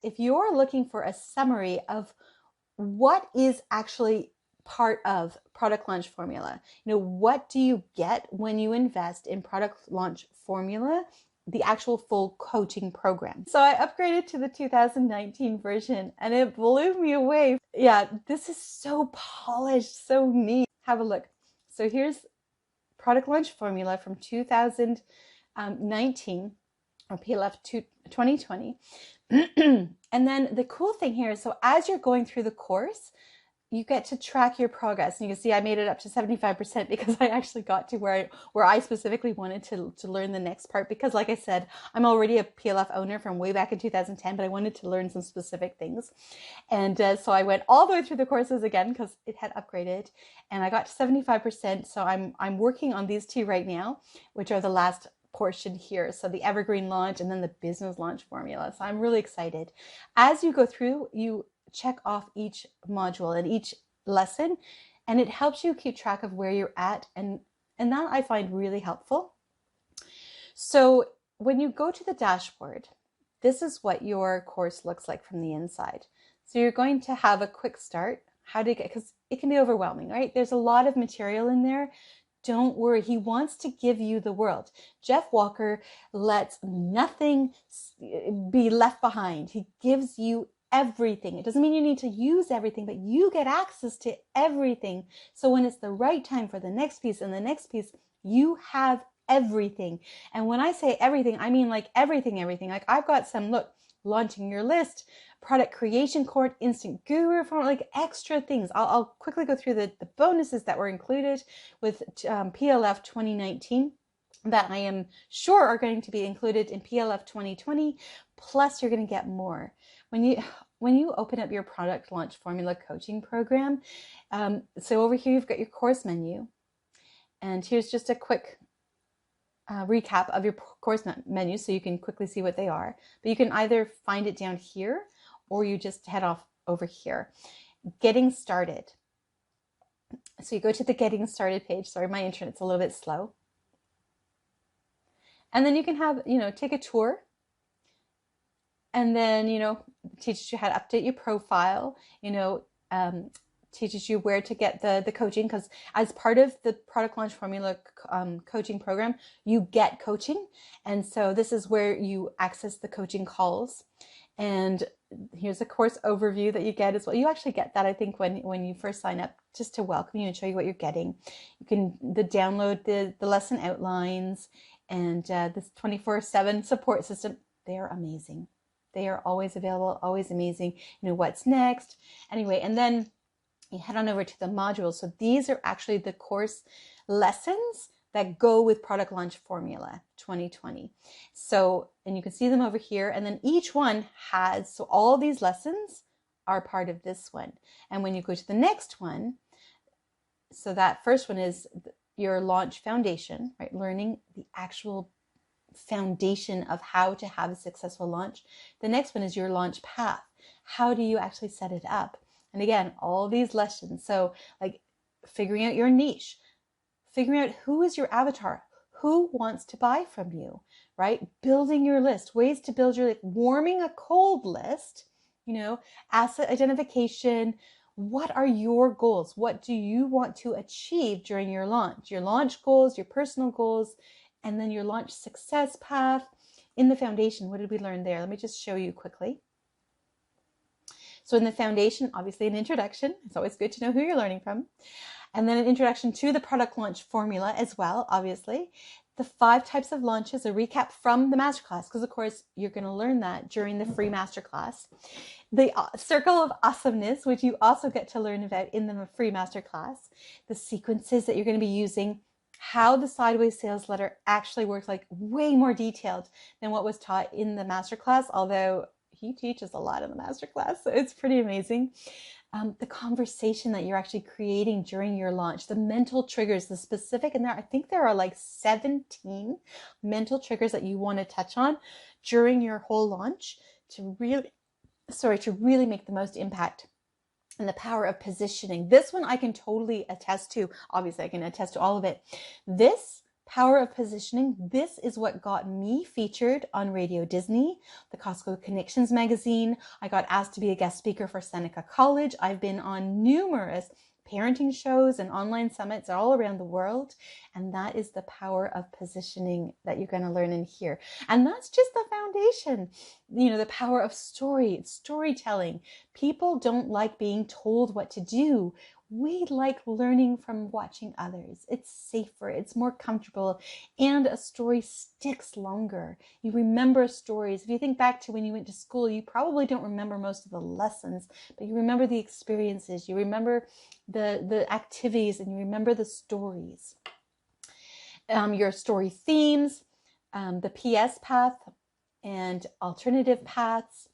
if you're looking for a summary of what is actually part of product launch formula, what do you get when you invest in product launch formula, the actual full coaching program. So I upgraded to the 2019 version and it blew me away. Yeah, this is so polished, so neat. Have a look. So here's product launch formula from 2019 or PLF 2020. And then the cool thing here is, so as you're going through the course, you get to track your progress. And you can see I made it up to 75% because I actually got to where I specifically wanted to learn the next part. Because like I said, I'm already a PLF owner from way back in 2010, but I wanted to learn some specific things. And so I went all the way through the courses again because it had upgraded, and I got to 75%. So I'm working on these two right now, which are the last portion here. So the evergreen launch and then the business launch formula. So I'm really excited. As you go through, you check off each module and each lesson, and it helps you keep track of where you're at, and that I find really helpful. So when you go to the dashboard, this is what your course looks like from the inside. So you're going to have a quick start, how to get, because it can be overwhelming, right? There's a lot of material in there. Don't worry, he wants to give you the world. Jeff Walker lets nothing be left behind. He gives you everything. It doesn't mean you need to use everything, but you get access to everything. So when it's the right time for the next piece and the next piece, you have everything. And when I say everything, I mean like everything. Like I've got some, look, launching your list, product creation court, instant guru form, like extra things. I'll quickly go through the bonuses that were included with PLF 2019 that I am sure are going to be included in PLF 2020. Plus you're going to get more. When you open up your product launch formula coaching program, so over here you've got your course menu, and here's just a quick recap of your course menu so you can quickly see what they are. But you can either find it down here or you just head off over here. Getting started. So you go to the getting started page. Sorry, my internet's a little bit slow. And then you can have, take a tour. And then, teaches you how to update your profile, teaches you where to get the coaching, because as part of the product launch formula coaching program, you get coaching. And so this is where you access the coaching calls. And here's a course overview that you get as well. You actually get that, I think, when you first sign up, just to welcome you and show you what you're getting. You can download the lesson outlines and this 24/7 support system. They are amazing. They are always available, always amazing. What's next? Anyway, and then you head on over to the modules. So these are actually the course lessons that go with Product Launch Formula 2020. So, and you can see them over here. And then each one has, so all these lessons are part of this one. And when you go to the next one, so that first one is your launch foundation, right? Learning the actual foundation of how to have a successful launch. The next one is your launch path. How do you actually set it up? And again, all these lessons. So like figuring out your niche, figuring out who is your avatar, who wants to buy from you, right? Building your list, ways to build your list, warming a cold list, asset identification. What are your goals? What do you want to achieve during your launch goals, your personal goals, and then your launch success path. In the foundation, what did we learn there? Let me just show you quickly. So in the foundation, obviously an introduction. It's always good to know who you're learning from. And then an introduction to the product launch formula as well, obviously. The 5 types of launches, a recap from the masterclass, because of course you're going to learn that during the free masterclass. The circle of awesomeness, which you also get to learn about in the free masterclass. The sequences that you're going to be using, how the sideways sales letter actually works, like way more detailed than what was taught in the masterclass, although he teaches a lot in the masterclass, so it's pretty amazing. The conversation that you're actually creating during your launch, the mental triggers, the specific, and I think there are like 17 mental triggers that you want to touch on during your whole launch to really make the most impact. And the power of positioning. This one I can totally attest to. Obviously, I can attest to all of it. This Power of positioning. This is what got me featured on Radio Disney, the Costco Connections magazine. I got asked to be a guest speaker for Seneca College. I've been on numerous parenting shows and online summits all around the world. And that is the power of positioning that you're going to learn in here. And that's just the foundation. You know, the power of storytelling. People don't like being told what to do. We like learning from watching others. It's safer, it's more comfortable, and a story sticks longer. You remember stories. If you think back to when you went to school, you probably don't remember most of the lessons, but you remember the experiences, you remember the activities, and you remember the stories. Your story themes, the PS path, and alternative paths.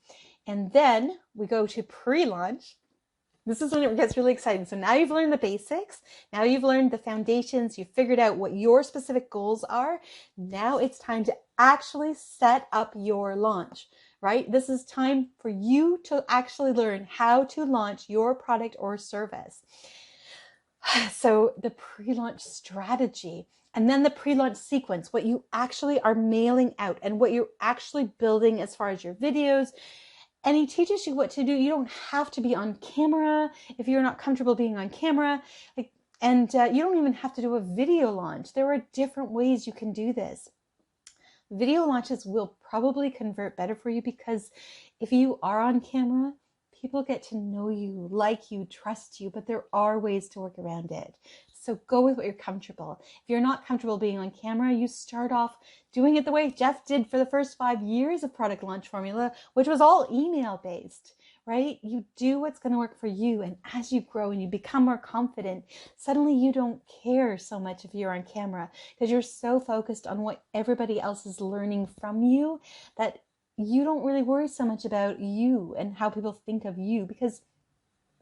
And then we go to pre-launch. This is when it gets really exciting. So now you've learned the basics. Now you've learned the foundations. You've figured out what your specific goals are. Now it's time to actually set up your launch, right? This is time for you to actually learn how to launch your product or service. So the pre-launch strategy, and then the pre-launch sequence, what you actually are mailing out and what you're actually building as far as your videos. And he teaches you what to do. You don't have to be on camera if you're not comfortable being on camera. And you don't even have to do a video launch. There are different ways you can do this. Video launches will probably convert better for you because if you are on camera, people get to know you, like you, trust you, but there are ways to work around it. So go with what you're comfortable. If you're not comfortable being on camera, you start off doing it the way Jeff did for the first 5 years of Product Launch Formula, which was all email based, right? You do what's going to work for you. And as you grow and you become more confident, suddenly you don't care so much if you're on camera because you're so focused on what everybody else is learning from you that you don't really worry so much about you and how people think of you because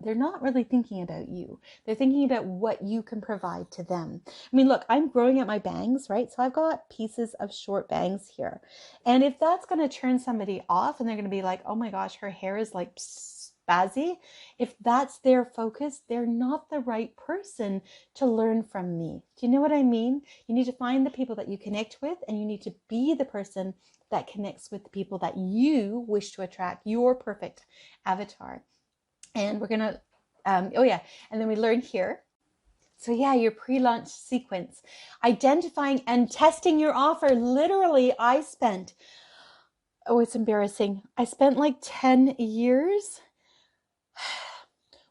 they're not really thinking about you. They're thinking about what you can provide to them. I mean, look, I'm growing out my bangs, right? So I've got pieces of short bangs here. And if that's going to turn somebody off and they're going to be like, oh my gosh, her hair is like spazzy. If that's their focus, they're not the right person to learn from me. Do you know what I mean? You need to find the people that you connect with and you need to be the person that connects with the people that you wish to attract, your perfect avatar. And we're going to, and then we learn here. So yeah, your pre-launch sequence, identifying and testing your offer. Literally, it's embarrassing. I spent like 10 years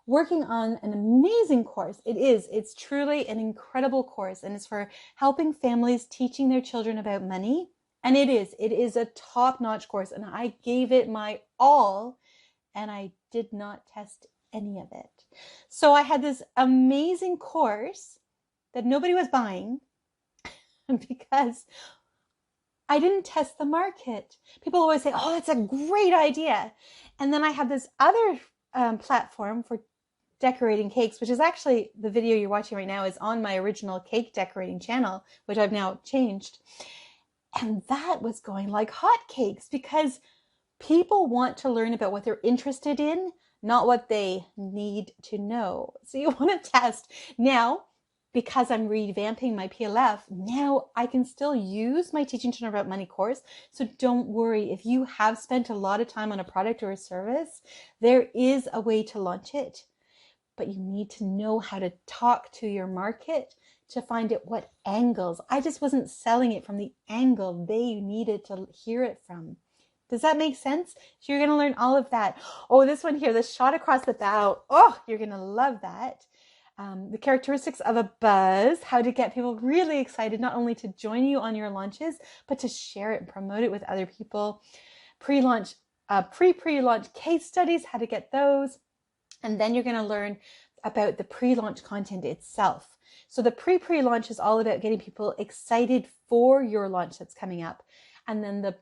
working on an amazing course. It's truly an incredible course. And it's for helping families teaching their children about money. And it is a top-notch course. And I gave it my all. And I did not test any of it. So I had this amazing course that nobody was buying because I didn't test the market. People always say, oh, that's a great idea. And then I have this other platform for decorating cakes, which is actually the video you're watching right now is on my original cake decorating channel, which I've now changed. And that was going like hotcakes because people want to learn about what they're interested in, not what they need to know. So you want to test. Now, because I'm revamping my PLF, now I can still use my Teaching Children About Money course. So don't worry. If you have spent a lot of time on a product or a service, there is a way to launch it. But you need to know how to talk to your market to find out what angles. I just wasn't selling it from the angle they needed to hear it from. Does that make sense? So you're going to learn all of that. Oh, this one here, this shot across the bow. Oh, you're going to love that. The characteristics of a buzz, how to get people really excited, not only to join you on your launches, but to share it and promote it with other people. Pre-launch, pre-launch case studies, how to get those. And then you're going to learn about the pre-launch content itself. So the pre-launch is all about getting people excited for your launch that's coming up. And then the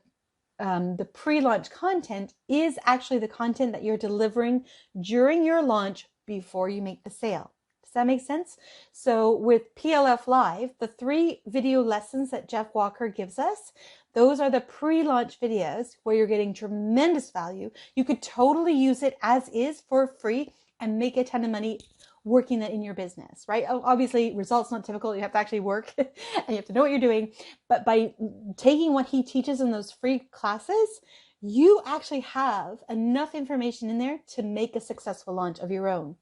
pre-launch content is actually the content that you're delivering during your launch before you make the sale. Does that make sense? So with PLF Live, the 3 video lessons that Jeff Walker gives us, those are the pre-launch videos where you're getting tremendous value. You could totally use it as is for free and make a ton of money working that in your business, right? Obviously, results not typical. You have to actually work and you have to know what you're doing. But by taking what he teaches in those free classes, you actually have enough information in there to make a successful launch of your own.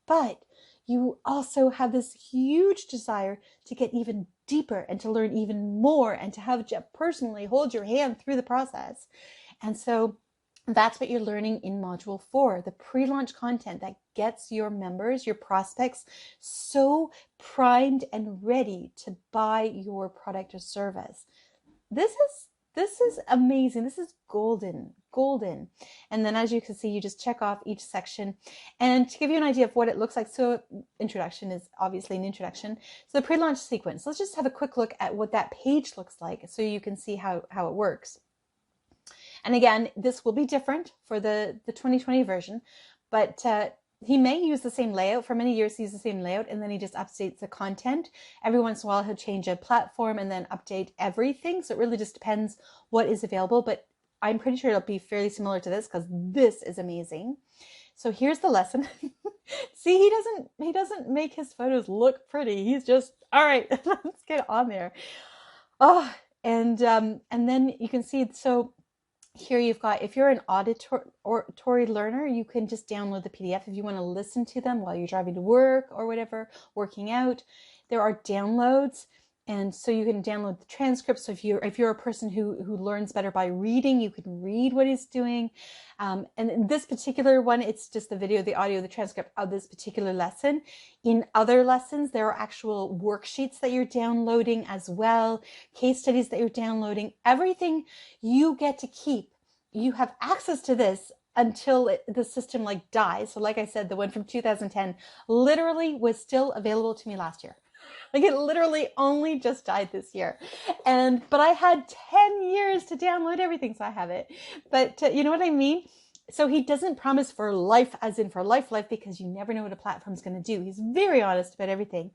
But you also have this huge desire to get even deeper and to learn even more and to have Jeff personally hold your hand through the process. And so that's what you're learning in Module 4, the pre-launch content that gets your members, your prospects, so primed and ready to buy your product or service. This is amazing. This is golden. And then as you can see, you just check off each section. And to give you an idea of what it looks like, so introduction is obviously an introduction. So the pre-launch sequence, let's just have a quick look at what that page looks like so you can see how it works. And again, this will be different for the 2020 version, but he may use the same layout. For many years, he used the same layout, and then he just updates the content. Every once in a while, he'll change a platform and then update everything. So it really just depends what is available, but I'm pretty sure it'll be fairly similar to this because this is amazing. So here's the lesson. See, he doesn't make his photos look pretty. He's just, all right, let's get on there. Oh, and then you can see, so here you've got, if you're an auditory learner, you can just download the PDF if you want to listen to them while you're driving to work or whatever, working out. There are downloads, and so you can download the transcripts. So if you're a person who learns better by reading, you can read what he's doing. And in this particular one, it's just the video, the audio, the transcript of this particular lesson. In other lessons, there are actual worksheets that you're downloading as well, case studies that you're downloading, everything you get to keep. You have access to this until the system like dies. So like I said, the one from 2010 literally was still available to me last year. Like it literally only just died this year. But I had 10 years to download everything, so I have it. But you know what I mean? So he doesn't promise for life, as in for life, because you never know what a platform's going to do. He's very honest about everything.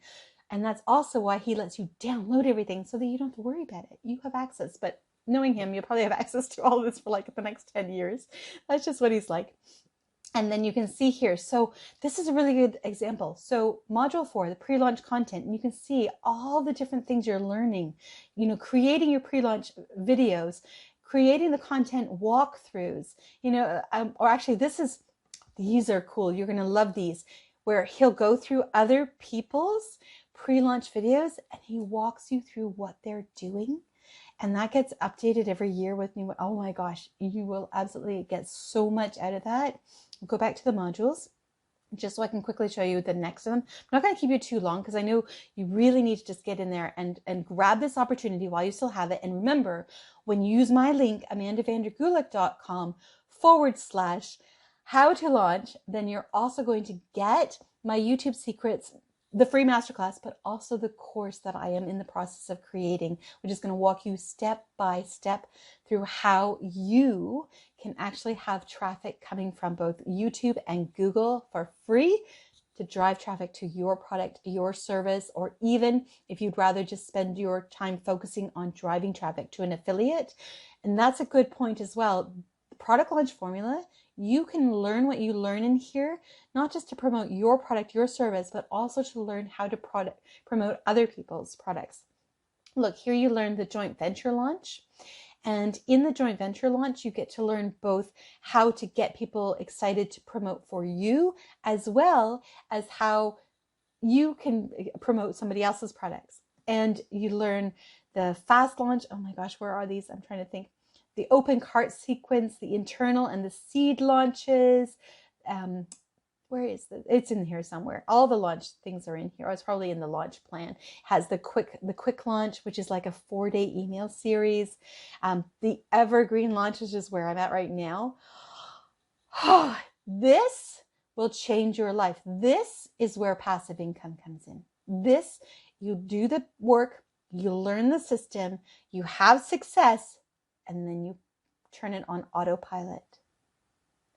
And that's also why he lets you download everything so that you don't have to worry about it. You have access, but knowing him, you'll probably have access to all of this for like the next 10 years. That's just what he's like. And then you can see here, so this is a really good example. So module 4, the pre-launch content, and you can see all the different things you're learning, creating your pre-launch videos, creating the content walkthroughs, or actually these are cool. You're going to love these, where he'll go through other people's pre-launch videos and he walks you through what they're doing. And that gets updated every year with me. Oh my gosh, you will absolutely get so much out of that. We'll go back to the modules just so I can quickly show you the next of them. I'm not going to keep you too long because I know you really need to just get in there and grab this opportunity while you still have it. And remember, when you use my link, amandavandergulik.com/how to launch, then you're also going to get my YouTube secrets, the free masterclass, but also the course that I am in the process of creating, which is going to walk you step by step through how you can actually have traffic coming from both YouTube and Google for free to drive traffic to your product, your service, or even if you'd rather just spend your time focusing on driving traffic to an affiliate. And that's a good point as well. The product launch formula, you can learn what you learn in here, not just to promote your product, your service, but also to learn how to promote other people's products. Look, here you learn the joint venture launch. And in the joint venture launch, you get to learn both how to get people excited to promote for you, as well as how you can promote somebody else's products. And you learn the fast launch. Oh my gosh, where are these? I'm trying to think. The open cart sequence, the internal and the seed launches. Where is it? It's in here somewhere. All the launch things are in here. It's probably in the launch plan. It has the quick launch, which is like a 4-day email series. The evergreen launch is just where I'm at right now. This will change your life. This is where passive income comes in. This, you do the work, you learn the system, you have success, and then you turn it on autopilot.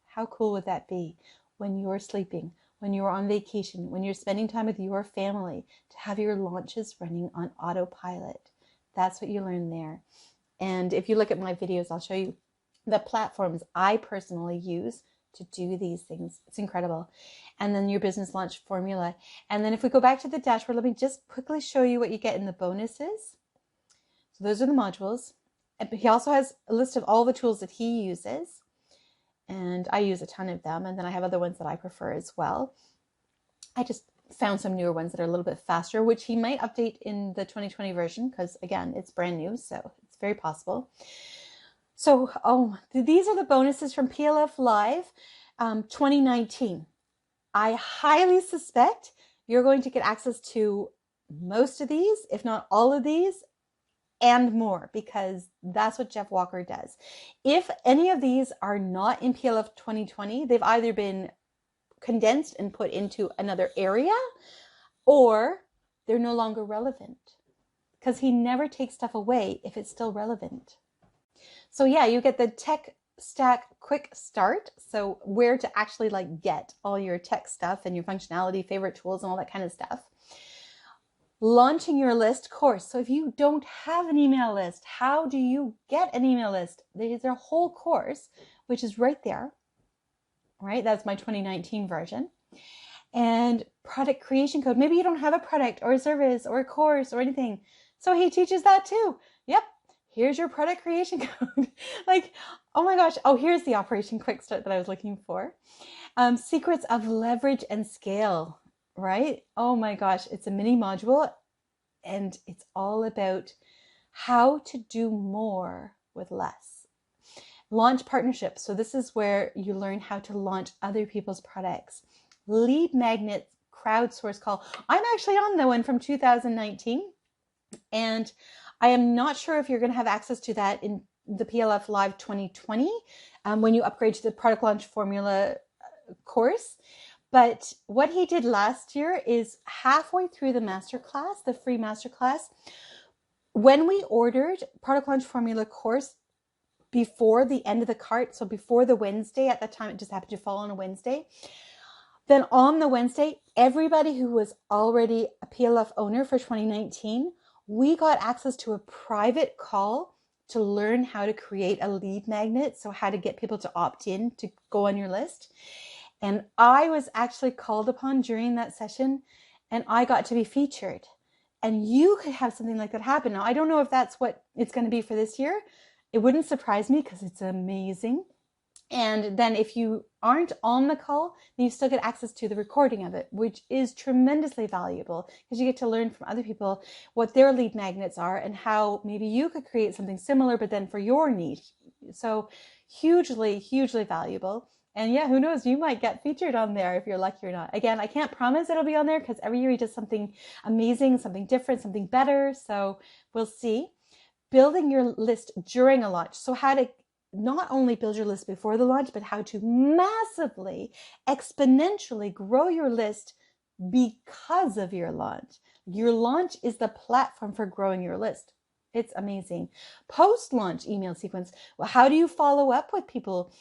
How cool would that be when you're sleeping, when you're on vacation, when you're spending time with your family, to have your launches running on autopilot? That's what you learn there. And if you look at my videos, I'll show you the platforms I personally use to do these things. It's incredible. And then your business launch formula. And then if we go back to the dashboard, let me just quickly show you what you get in the bonuses. So those are the modules. He also has a list of all the tools that he uses. And I use a ton of them. And then I have other ones that I prefer as well. I just found some newer ones that are a little bit faster, which he might update in the 2020 version because, again, it's brand new. So it's very possible. So, these are the bonuses from PLF Live 2019. I highly suspect you're going to get access to most of these, if not all of these, and more, because that's what Jeff Walker does. If any of these are not in PLF 2020, they've either been condensed and put into another area, or they're no longer relevant, because he never takes stuff away if it's still relevant. So yeah, you get the tech stack quick start. So where to actually get all your tech stuff and your functionality, favorite tools, and all that kind of stuff. Launching your list course. So if you don't have an email list, how do you get an email list? There's a whole course, which is right there, right? That's my 2019 version. And product creation code. Maybe you don't have a product or a service or a course or anything. So he teaches that too. Yep. Here's your product creation code. Oh my gosh. Oh, here's the Operation Quick Start that I was looking for. Secrets of leverage and scale, right? Oh my gosh. It's a mini module and it's all about how to do more with less. Launch partnerships. So this is where you learn how to launch other people's products. Lead magnet crowdsource call. I'm actually on the one from 2019, and I am not sure if you're going to have access to that in the PLF Live 2020 when you upgrade to the product launch formula course. But what he did last year is halfway through the masterclass, the free masterclass, when we ordered product launch formula course before the end of the cart, so before the Wednesday, at that time it just happened to fall on a Wednesday, then on the Wednesday, everybody who was already a PLF owner for 2019, we got access to a private call to learn how to create a lead magnet. So how to get people to opt in to go on your list. And I was actually called upon during that session and I got to be featured. And you could have something like that happen. Now, I don't know if that's what it's going to be for this year. It wouldn't surprise me because it's amazing. And then if you aren't on the call, then you still get access to the recording of it, which is tremendously valuable because you get to learn from other people what their lead magnets are and how maybe you could create something similar, but then for your need. So hugely, hugely valuable. And yeah, who knows, you might get featured on there if you're lucky or not. Again, I can't promise it'll be on there because every year he does something amazing, something different, something better. So we'll see. Building your list during a launch. So how to not only build your list before the launch, but how to massively, exponentially grow your list because of your launch. Your launch is the platform for growing your list. It's amazing. Post-launch email sequence. Well, how do you follow up with people?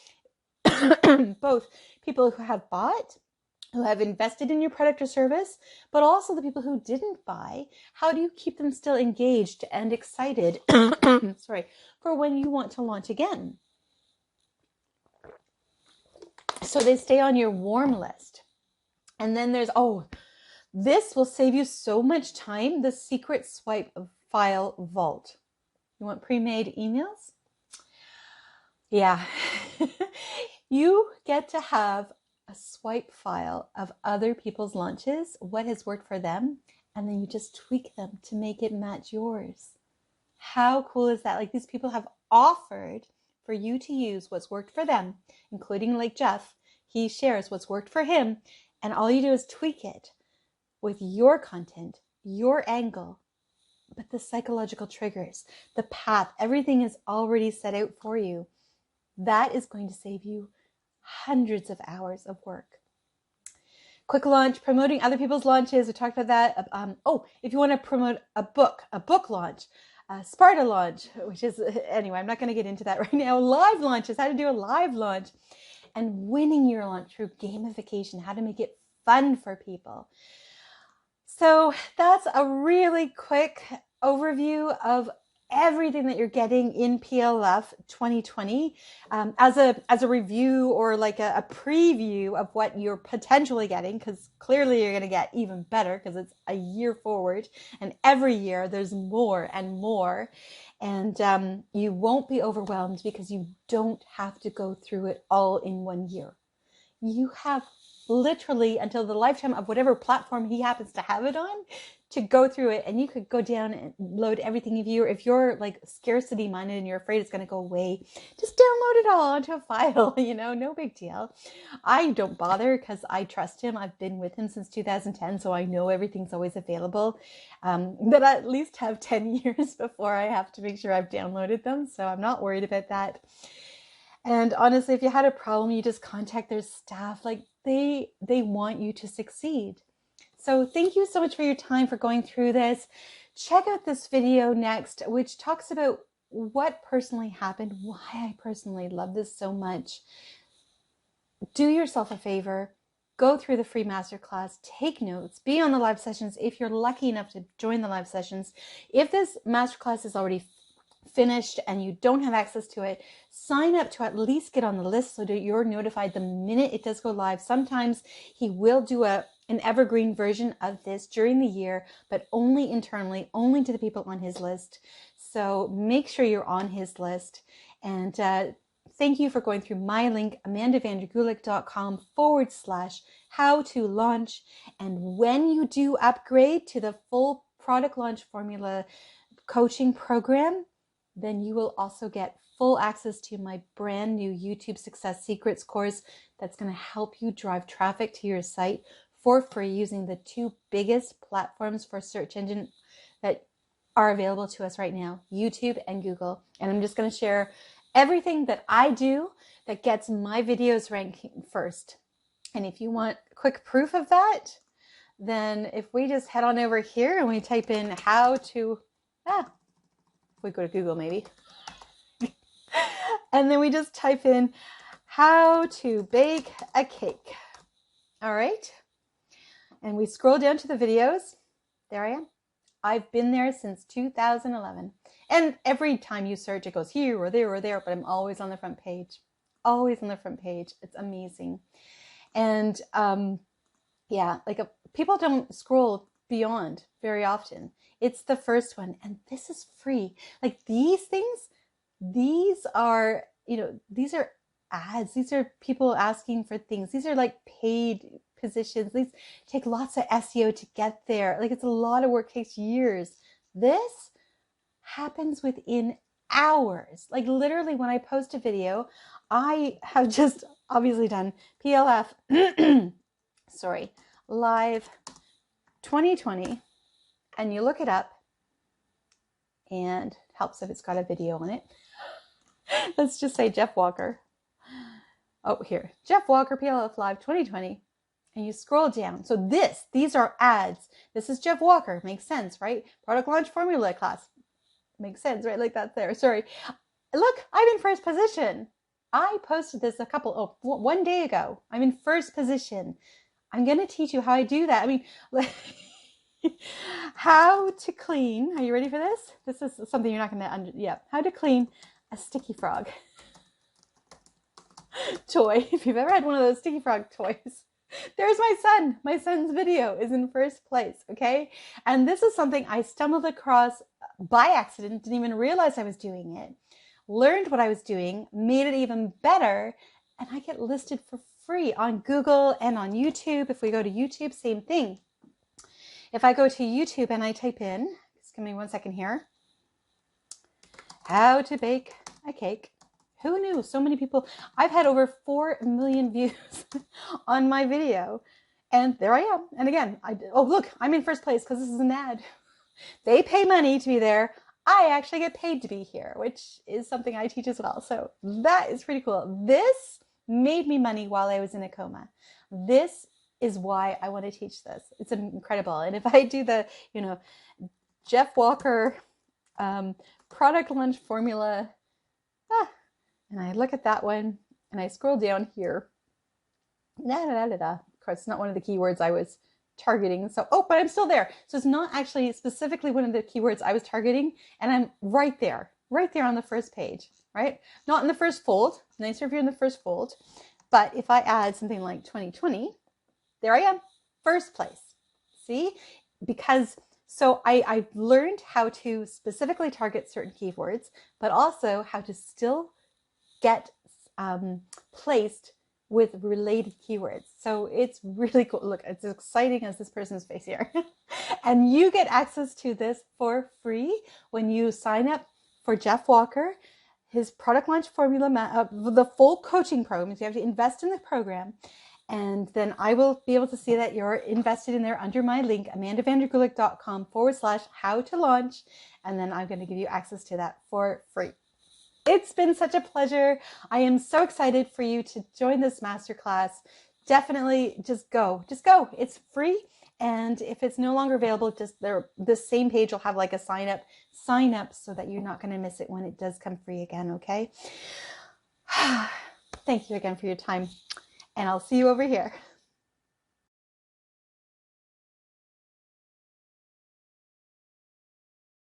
Both people who have bought, who have invested in your product or service, but also the people who didn't buy. How do you keep them still engaged and excited for when you want to launch again? So they stay on your warm list. And then there's, this will save you so much time, the secret swipe file vault. You want pre-made emails? Yeah. You get to have a swipe file of other people's launches, what has worked for them, and then you just tweak them to make it match yours. How cool is that? Like, these people have offered for you to use what's worked for them, including like Jeff. He shares what's worked for him, and all you do is tweak it with your content, your angle, but the psychological triggers, the path, everything is already set out for you. That is going to save you hundreds of hours of work. Quick launch, promoting other people's launches. We talked about that. If you want to promote a book launch, a Sparta launch, which is, anyway, I'm not going to get into that right now. Live launches, how to do a live launch, and winning your launch through gamification, how to make it fun for people. So that's a really quick overview of everything that you're getting in PLF 2020 as a review or like a preview of what you're potentially getting, because clearly you're going to get even better because it's a year forward, and every year there's more and more. And you won't be overwhelmed because you don't have to go through it all in one year. You have literally until the lifetime of whatever platform he happens to have it on to go through it, and you could go down and load everything. If you're like scarcity minded and you're afraid it's going to go away, just download it all onto a file, no big deal. I don't bother because I trust him. I've been with him since 2010, so I know everything's always available. But I at least have 10 years before I have to make sure I've downloaded them, so I'm not worried about that. And honestly, if you had a problem, you just contact their staff. Like they want you to succeed. So thank you so much for your time, for going through this. Check out this video next, which talks about what personally happened, why I personally love this so much. Do yourself a favor, go through the free masterclass, take notes, be on the live sessions if you're lucky enough to join the live sessions. If this masterclass is already finished and you don't have access to it, sign up to at least get on the list so that you're notified the minute it does go live. Sometimes he will do an evergreen version of this during the year, but only internally, only to the people on his list. So make sure you're on his list. And thank you for going through my link, amandavandergulik.com/how to launch. And when you do upgrade to the full product launch formula coaching program, then you will also get full access to my brand new YouTube Success Secrets course that's going to help you drive traffic to your site for free using the two biggest platforms for search engine that are available to us right now, YouTube and Google. And I'm just going to share everything that I do that gets my videos ranking first. And if you want quick proof of that, then if we just head on over here and we type in how to, we go to Google maybe. And then we just type in how to bake a cake. All right. And we scroll down to the videos. There I am. I've been there since 2011. And every time you search, it goes here or there, but I'm always on the front page. Always on the front page. It's amazing. And people don't scroll beyond very often. It's the first one, and this is free. Like these things, these are ads. These are people asking for things. These are like paid positions. These take lots of SEO to get there. Like it's a lot of work, takes years. This happens within hours. Like literally when I post a video, I have just obviously done PLF, live 2020. And you look it up, and it helps if it's got a video on it. Let's just say Jeff Walker. Oh, here, Jeff Walker PLF Live 2020. And you scroll down. So these are ads. This is Jeff Walker. Makes sense, right? Product launch formula class. Makes sense, right? Like that's there. Sorry. Look, I'm in first position. I posted this one day ago. I'm in first position. I'm going to teach you how I do that. I mean, how to clean. Are you ready for this? This is something you're not going to how to clean a sticky frog toy. If you've ever had one of those sticky frog toys, there's my son. My son's video is in first place. Okay. And this is something I stumbled across by accident. Didn't even realize I was doing it. Learned what I was doing, made it even better. And I get listed for free on Google and on YouTube. If we go to YouTube, same thing. If I go to YouTube and I type in, just give me 1 second here, how to bake a cake. Who knew? So many people. I've had over 4 million views on my video. And there I am. And again, look, I'm in first place because this is an ad. They pay money to be there. I actually get paid to be here, which is something I teach as well. So that is pretty cool. This made me money while I was in a coma. This is why I want to teach this. It's incredible. And if I do the, Jeff Walker product launch formula, and I look at that one and I scroll down here, of course, it's not one of the keywords I was targeting. So, oh, but I'm still there. So it's not actually specifically one of the keywords I was targeting. And I'm right there on the first page, right? Not in the first fold. Nicer if you're in the first fold. But if I add something like 2020, there I am, first place. See? Because so I've learned how to specifically target certain keywords, but also how to still get placed with related keywords. So it's really cool. Look, it's as exciting as this person's face here. And you get access to this for free when you sign up for Jeff Walker, his product launch formula, the full coaching program. So you have to invest in the program. And then I will be able to see that you're invested in there under my link, amandavandergulik.com/how to launch. And then I'm going to give you access to that for free. It's been such a pleasure. I am so excited for you to join this masterclass. Definitely just go. It's free. And if it's no longer available, just this same page will have like a sign up so that you're not going to miss it when it does come free again. Okay. Thank you again for your time. And I'll see you over here.